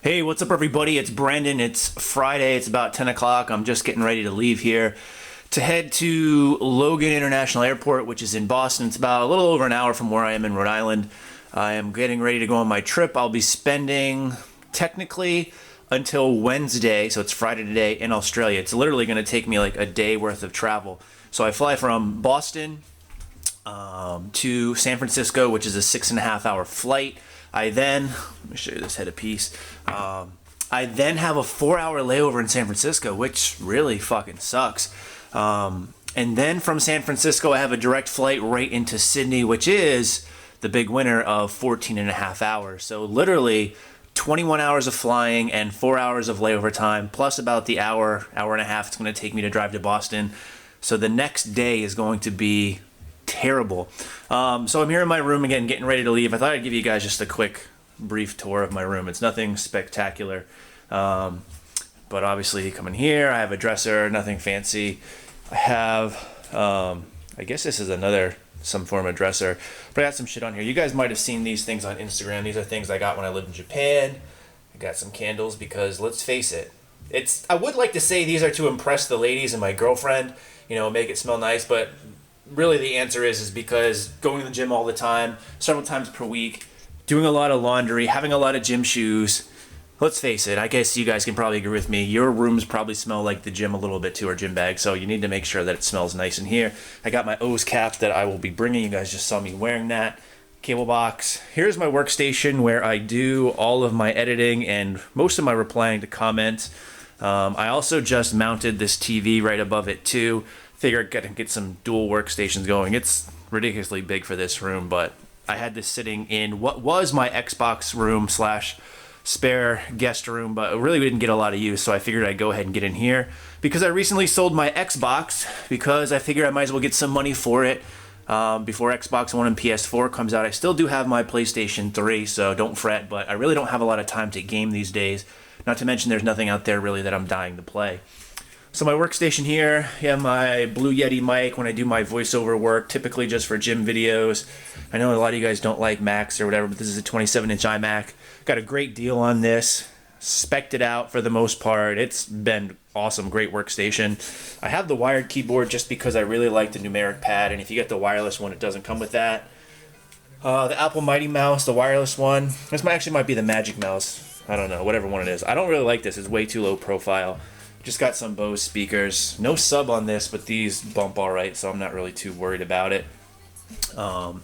Hey, what's up, everybody? It's Brandon. It's Friday. It's about 10 o'clock. I'm just getting ready to leave here to head to Logan International Airport, which is in Boston. It's about a little over an hour from where I am in Rhode Island. I am getting ready to go on my trip. I'll be spending technically until Wednesday, so it's Friday today, in Australia. It's literally going to take me like a day worth of travel. So I fly from Boston to San Francisco, which is a 6.5 hour flight. Let me show you this head of piece. I then have a 4 hour layover in San Francisco, which really fucking sucks. And then from San Francisco, I have a direct flight right into Sydney, which is the big winner of 14.5 hours. So literally 21 hours of flying and 4 hours of layover time, plus about the hour and a half it's going to take me to drive to Boston. So the next day is going to be terrible. So I'm here in my room again, getting ready to leave. I thought I'd give you guys just a quick, brief tour of my room. It's nothing spectacular, but obviously coming here, I have a dresser, nothing fancy. I have, I guess this is some form of dresser, but I got some shit on here. You guys might have seen these things on Instagram. These are things I got when I lived in Japan. I got some candles because, let's face it, I would like to say these are to impress the ladies and my girlfriend, make it smell nice, but really the answer is because going to the gym all the time, several times per week, doing a lot of laundry, having a lot of gym shoes. Let's face it, I guess you guys can probably agree with me. Your rooms probably smell like the gym a little bit too, or gym bag, so you need to make sure that it smells nice in here. I got my O's cap that I will be bringing. You guys just saw me wearing that. Cable box. Here's my workstation where I do all of my editing and most of my replying to comments. I also just mounted this TV right above it too. Figure I can get some dual workstations going. It's ridiculously big for this room, but I had this sitting in what was my Xbox room / spare guest room, but it really didn't get a lot of use, so I figured I'd go ahead and get in here because I recently sold my Xbox because I figured I might as well get some money for it before Xbox One and PS4 comes out. I still do have my PlayStation 3, so don't fret, but I really don't have a lot of time to game these days. Not to mention there's nothing out there really that I'm dying to play. So my workstation here, you have my Blue Yeti mic when I do my voiceover work, typically just for gym videos. I know a lot of you guys don't like Macs or whatever, but this is a 27-inch iMac. Got a great deal on this. Spec'd it out for the most part. It's been awesome, great workstation. I have the wired keyboard just because I really like the numeric pad, and if you get the wireless one, it doesn't come with that. The Apple Mighty Mouse, the wireless one. This might be the Magic Mouse. I don't know, whatever one it is. I don't really like this. It's way too low profile. Just got some Bose speakers. No sub on this, but these bump all right, so I'm not really too worried about it. If I'm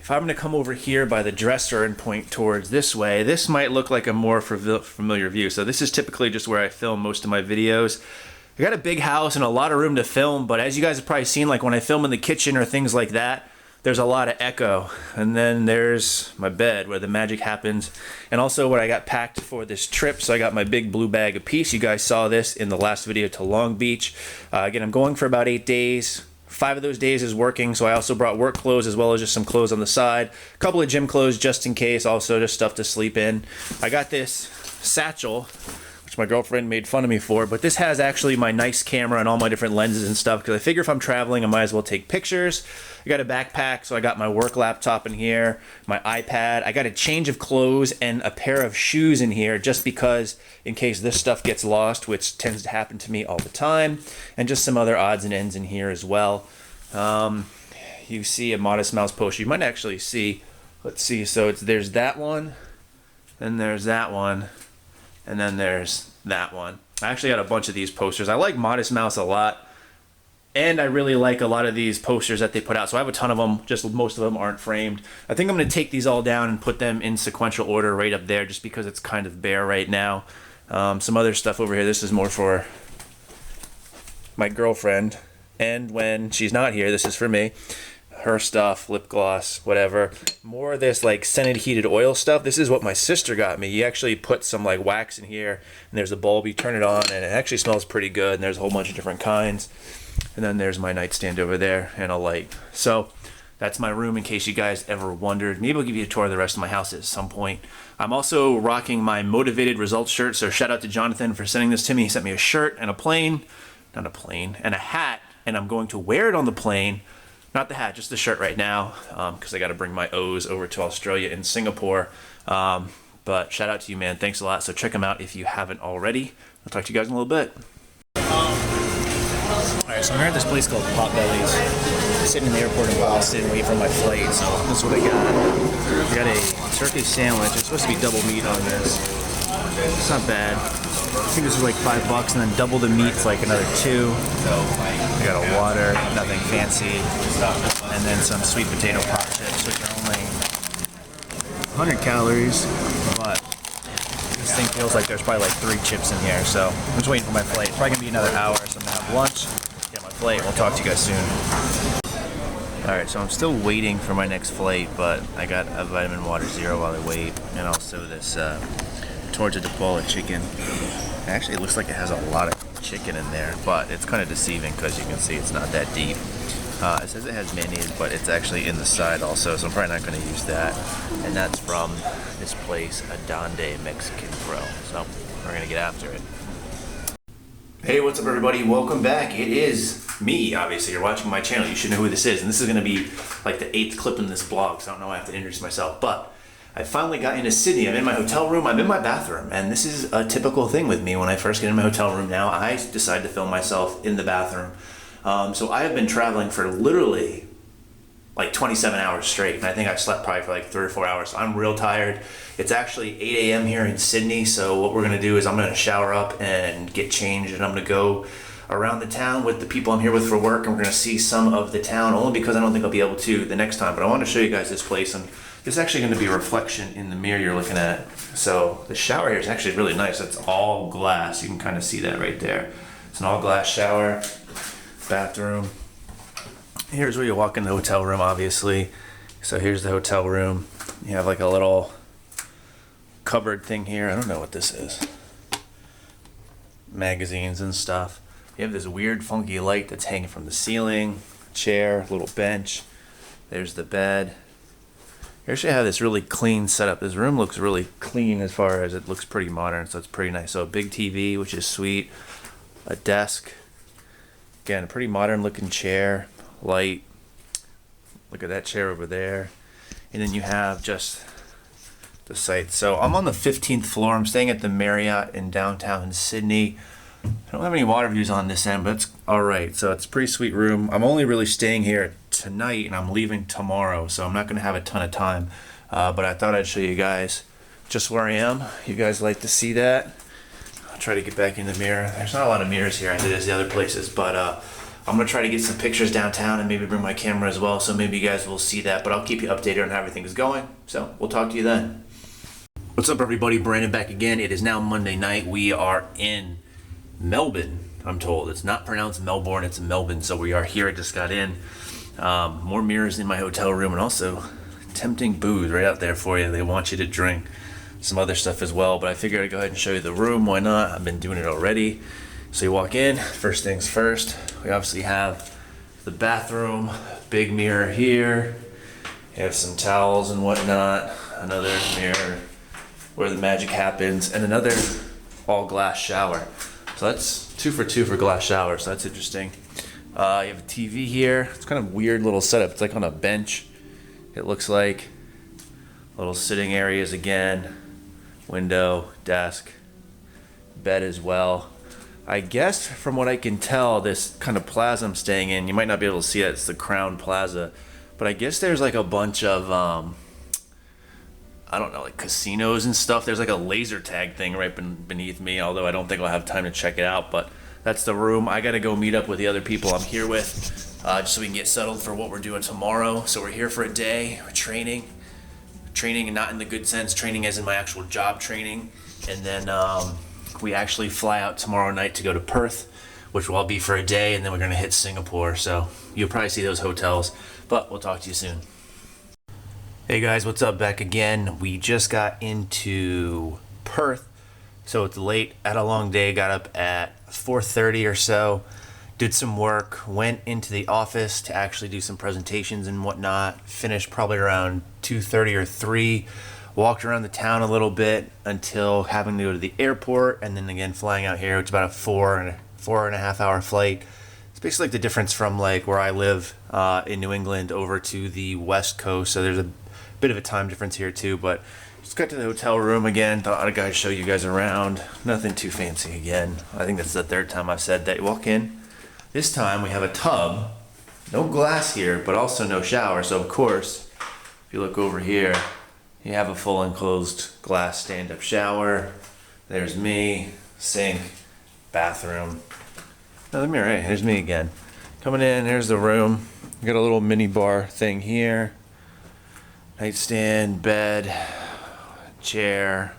going to come over here by the dresser and point towards this way, this might look like a more familiar view. So this is typically just where I film most of my videos. I got a big house and a lot of room to film, but as you guys have probably seen, like when I film in the kitchen or things like that, there's a lot of echo. And then there's my bed where the magic happens. And also what I got packed for this trip. So I got my big blue bag of peace. You guys saw this in the last video to Long Beach. Again, I'm going for about 8 days. 5 of those days is working, so I also brought work clothes as well as just some clothes on the side. A couple of gym clothes just in case, also just stuff to sleep in. I got this satchel, which my girlfriend made fun of me for, but this has actually my nice camera and all my different lenses and stuff, because I figure if I'm traveling, I might as well take pictures. I got a backpack, so I got my work laptop in here, my iPad. I got a change of clothes and a pair of shoes in here just because in case this stuff gets lost, which tends to happen to me all the time, and just some other odds and ends in here as well. You see a Modest Mouse poster. You might actually see, let's see, so there's that one, then there's that one, and then there's that one. I actually got a bunch of these posters. I like Modest Mouse a lot. And I really like a lot of these posters that they put out. So I have a ton of them, just most of them aren't framed. I think I'm going to take these all down and put them in sequential order right up there just because it's kind of bare right now. Some other stuff over here. This is more for my girlfriend. And when she's not here, this is for me. Her stuff, lip gloss, whatever. More of this like scented heated oil stuff. This is what my sister got me. You actually put some like wax in here and there's a bulb. You turn it on and it actually smells pretty good. And there's a whole bunch of different kinds. And then there's my nightstand over there and a light. So that's my room in case you guys ever wondered. Maybe I'll give you a tour of the rest of my house at some point. I'm also rocking my Motivated Results shirt. So shout out to Jonathan for sending this to me. He sent me a shirt and and a hat. And I'm going to wear it on the plane. Not the hat, just the shirt right now. Because I got to bring my O's over to Australia and Singapore. But But shout out to you, man. Thanks a lot. So check them out if you haven't already. I'll talk to you guys in a little bit. Alright, so I'm here at this place called Potbelly's. I'm sitting in the airport in Boston waiting for my flight. So this is what I got. I got a turkey sandwich. There's supposed to be double meat on this. It's not bad. I think this was like $5, and then double the meat's like another $2. I got a water, nothing fancy, and then some sweet potato pot chips, which are only 100 calories, but this thing feels like there's probably like 3 chips in here. So I'm just waiting for my flight. It's probably gonna be another hour, so I'm gonna have lunch, get my flight. We'll talk to you guys soon. Alright, so I'm still waiting for my next flight, but I got a vitamin water zero while I wait, and also this torta de pollo chicken. Actually, it looks like it has a lot of chicken in there, but it's kind of deceiving because you can see it's not that deep. It says it has mayonnaise, but it's actually in the side also, so I'm probably not going to use that. And that's from this place, Adonde Mexican Grill. So we're going to get after it. Hey, what's up everybody? Welcome back. It is me, obviously. You're watching my channel. You should know who this is. And this is going to be like the 8th clip in this vlog, so I don't know why I have to introduce myself. But I finally got into Sydney. I'm in my hotel room. I'm in my bathroom. And this is a typical thing with me when I first get in my hotel room now. I decide to film myself in the bathroom. So I have been traveling for literally like 27 hours straight. And I think I've slept probably for like 3 or 4 hours. So I'm real tired. It's actually 8 a.m. here in Sydney. So what we're going to do is I'm going to shower up and get changed. And I'm going to go around the town with the people I'm here with for work. And we're going to see some of the town, only because I don't think I'll be able to the next time. But I want to show you guys this place. And this is actually going to be a reflection in the mirror you're looking at. So the shower here is actually really nice. It's all glass. You can kind of see that right there. It's an all glass shower, bathroom. Here's where you walk in the hotel room, obviously. So here's the hotel room. You have like a little cupboard thing here. I don't know what this is. Magazines and stuff. You have this weird funky light that's hanging from the ceiling. Chair, little bench. There's the bed. You actually have this really clean setup. This room looks really clean as far as it looks pretty modern, so it's pretty nice. So a big TV, which is sweet. A desk. Again, a pretty modern looking chair. Light. Look at that chair over there. And then you have just the site. So I'm on the 15th floor. I'm staying at the Marriott in downtown Sydney. I don't have any water views on this end, but it's alright. So it's a pretty sweet room. I'm only really staying here tonight and I'm leaving tomorrow, so I'm not going to have a ton of time. But I thought I'd show you guys just where I am. You guys like to see that? I'll try to get back in the mirror. There's not a lot of mirrors here as it is the other places, but I'm going to try to get some pictures downtown and maybe bring my camera as well, so maybe you guys will see that. But I'll keep you updated on how everything is going. So we'll talk to you then. What's up everybody? Brandon back again. It is now Monday night. We are in Melbourne, I'm told. It's not pronounced Melbourne, it's Melbourne. So we are here. I just got in. More mirrors in my hotel room, and also tempting booze right out there for you. They want you to drink some other stuff as well, but I figured I'd go ahead and show you the room. Why not? I've been doing it already. So you walk in, first things first, we obviously have the bathroom, big mirror here. You have some towels and whatnot, another mirror where the magic happens, and another all glass shower. So that's 2 for 2 for glass shower, so that's interesting. You have a TV here. It's kind of weird little setup. It's like on a bench. It looks like little sitting areas again. Window, desk, bed as well. I guess from what I can tell, this kind of plaza I'm staying in, you might not be able to see it. It's the Crown Plaza, but I guess there's like a bunch of I don't know, like casinos and stuff. There's like a laser tag thing right beneath me, although I don't think I'll have time to check it out. But that's the room. I gotta go meet up with the other people I'm here with, just so we can get settled for what we're doing tomorrow. So we're here for a day. We're training, and not in the good sense, training as in my actual job training. And then we actually fly out tomorrow night to go to Perth, which will all be for a day, and then we're gonna hit Singapore. So you'll probably see those hotels, but we'll talk to you soon. Hey guys, what's up? Back again. We just got into Perth, so it's late. Had a long day. Got up at 4:30 or so. Did some work. Went into the office to actually do some presentations and whatnot. Finished probably around 2:30 or 3. Walked around the town a little bit until having to go to the airport, and then again flying out here. It's about a 4.5 hour flight. It's basically like the difference from like where I live in New England over to the West Coast. So there's a bit of a time difference here too, but Just got to the hotel room again. Thought I'd show you guys around. Nothing too fancy again. I think that's the third time I've said that. You walk in. This time we have a tub. No glass here, but also no shower. So of course, if you look over here, you have a full enclosed glass stand-up shower. There's me, sink, bathroom. No, let me right. Here's me again. Coming in, here's the room. Got a little mini bar thing here. Nightstand, bed, chair,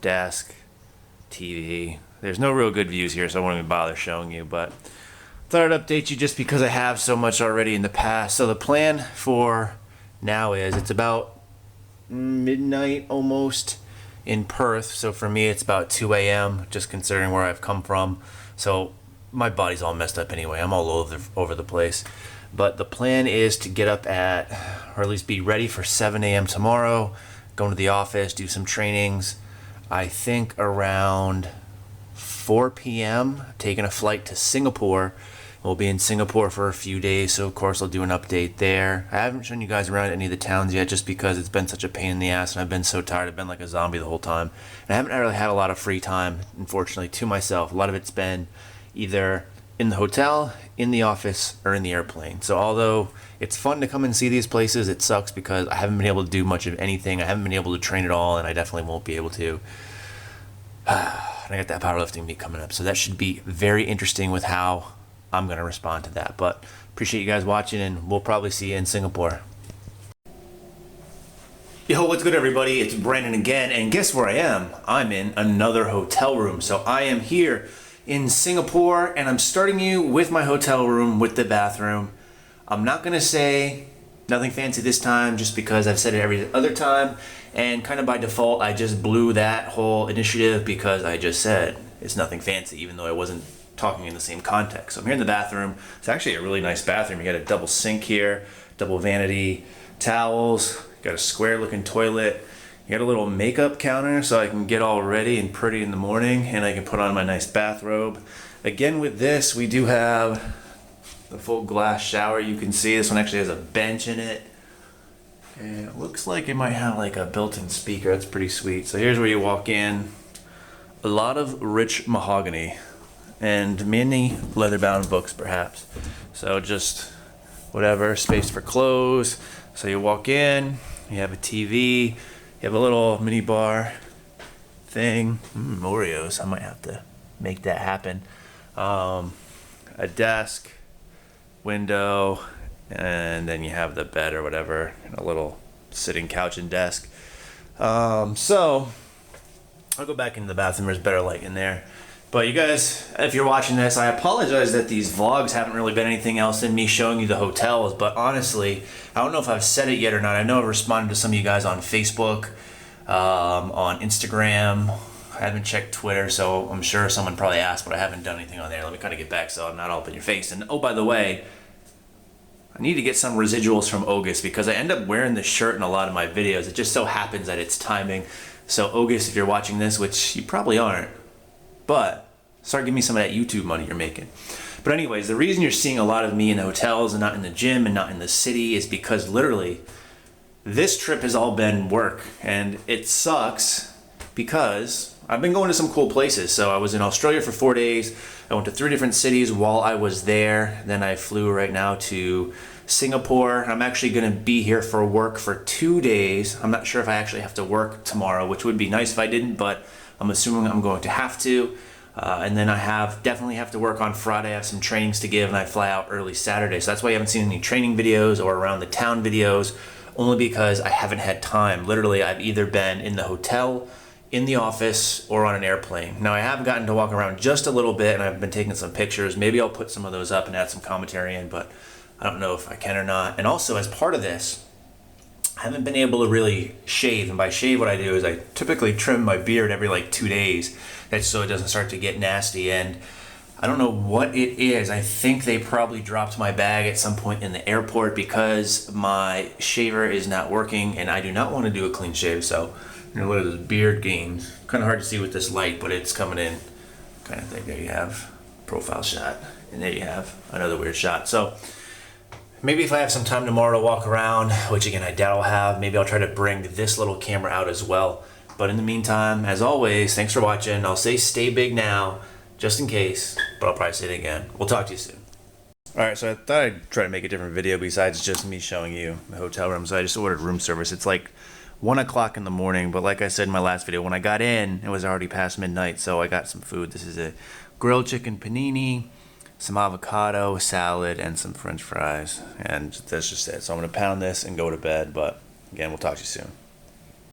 desk, TV. There's no real good views here, so I won't even bother showing you, but thought I'd update you just because I have so much already in the past. So the plan for now is it's about midnight almost in Perth. So for me, it's about 2 a.m., just considering where I've come from. So my body's all messed up anyway. I'm all over the place. But the plan is to get up at, or at least be ready for 7 a.m. tomorrow, go into the office, do some trainings. I think around 4 p.m., taking a flight to Singapore. We'll be in Singapore for a few days, so of course I'll do an update there. I haven't shown you guys around any of the towns yet just because it's been such a pain in the ass and I've been so tired. I've been like a zombie the whole time. And I haven't really had a lot of free time, unfortunately, to myself. A lot of it's been either in the hotel, in the office, or in the airplane. So although it's fun to come and see these places, it sucks because I haven't been able to do much of anything. I haven't been able to train at all, and I definitely won't be able to. And I got that powerlifting meet coming up, so that should be very interesting with how I'm going to respond to that. But appreciate you guys watching, and we'll probably see you in Singapore. Yo, what's good, everybody? It's Brandon again, and guess where I am? I'm in another hotel room. So I am here in Singapore, and I'm starting you with my hotel room with the bathroom. I'm not gonna say nothing fancy this time just because I've said it every other time, and kind of by default I just blew that whole initiative because I just said it's nothing fancy, even though I wasn't talking in the same context. So I'm here in the bathroom. It's actually a really nice bathroom. You got a double sink here, double vanity, towels, got a square looking toilet. You got a little makeup counter so I can get all ready and pretty in the morning, and I can put on my nice bathrobe. Again, with this, we do have the full glass shower. You can see this one actually has a bench in it. And it looks like it might have like a built-in speaker. That's pretty sweet. So here's where you walk in. A lot of rich mahogany and many leather-bound books, perhaps. So just whatever, space for clothes. So you walk in, you have a TV. You have a little mini bar thing. Oreos. I might have to make that happen. A desk, window, and then you have the bed or whatever, and a little sitting couch and desk. So I'll go back into the bathroom. There's better light in there. But you guys, if you're watching this, I apologize that these vlogs haven't really been anything else than me showing you the hotels. But honestly, I don't know if I've said it yet or not. I know I've responded to some of you guys on Facebook, on Instagram. I haven't checked Twitter, so I'm sure someone probably asked, but I haven't done anything on there. Let me kind of get back so I'm not all up in your face. And oh, by the way, I need to get some residuals from August because I end up wearing this shirt in a lot of my videos. It just so happens that it's timing. So August, if you're watching this, which you probably aren't, but start giving me some of that YouTube money you're making. But anyways, the reason you're seeing a lot of me in the hotels and not in the gym and not in the city is because literally this trip has all been work, and it sucks because I've been going to some cool places. So I was in Australia for 4 days. I went to 3 different cities while I was there. Then I flew right now to Singapore. I'm actually going to be here for work for 2 days. I'm not sure if I actually have to work tomorrow, which would be nice if I didn't, but I'm assuming I'm going to have to. And then I definitely have to work on Friday. I have some trainings to give, and I fly out early Saturday. So that's why you haven't seen any training videos or around the town videos, only because I haven't had time. Literally, I've either been in the hotel, in the office, or on an airplane. Now, I have gotten to walk around just a little bit, and I've been taking some pictures. Maybe I'll put some of those up and add some commentary in, but I don't know if I can or not. And also, as part of this, I haven't been able to really shave. And by shave, what I do is I typically trim my beard every like 2 days. That's so it doesn't start to get nasty. And I don't know what it is. I think they probably dropped my bag at some point in the airport because my shaver is not working, and I do not want to do a clean shave. So, you know, look at this beard gains. Kind of hard to see with this light, but it's coming in kind of thing. There you have profile shot, and there you have another weird shot. So Maybe if I have some time tomorrow to walk around, which again I doubt I'll have, maybe I'll try to bring this little camera out as well. But in the meantime, as always, thanks for watching. I'll say stay big now, just in case, but I'll probably say it again. We'll talk to you soon. Alright, so I thought I'd try to make a different video besides just me showing you the hotel room. So I just ordered room service. It's like 1 o'clock in the morning, but like I said in my last video, when I got in, it was already past midnight, so I got some food. This is a grilled chicken panini, some avocado, salad, and some french fries. And that's just it. So I'm going to pound this and go to bed, but again, we'll talk to you soon.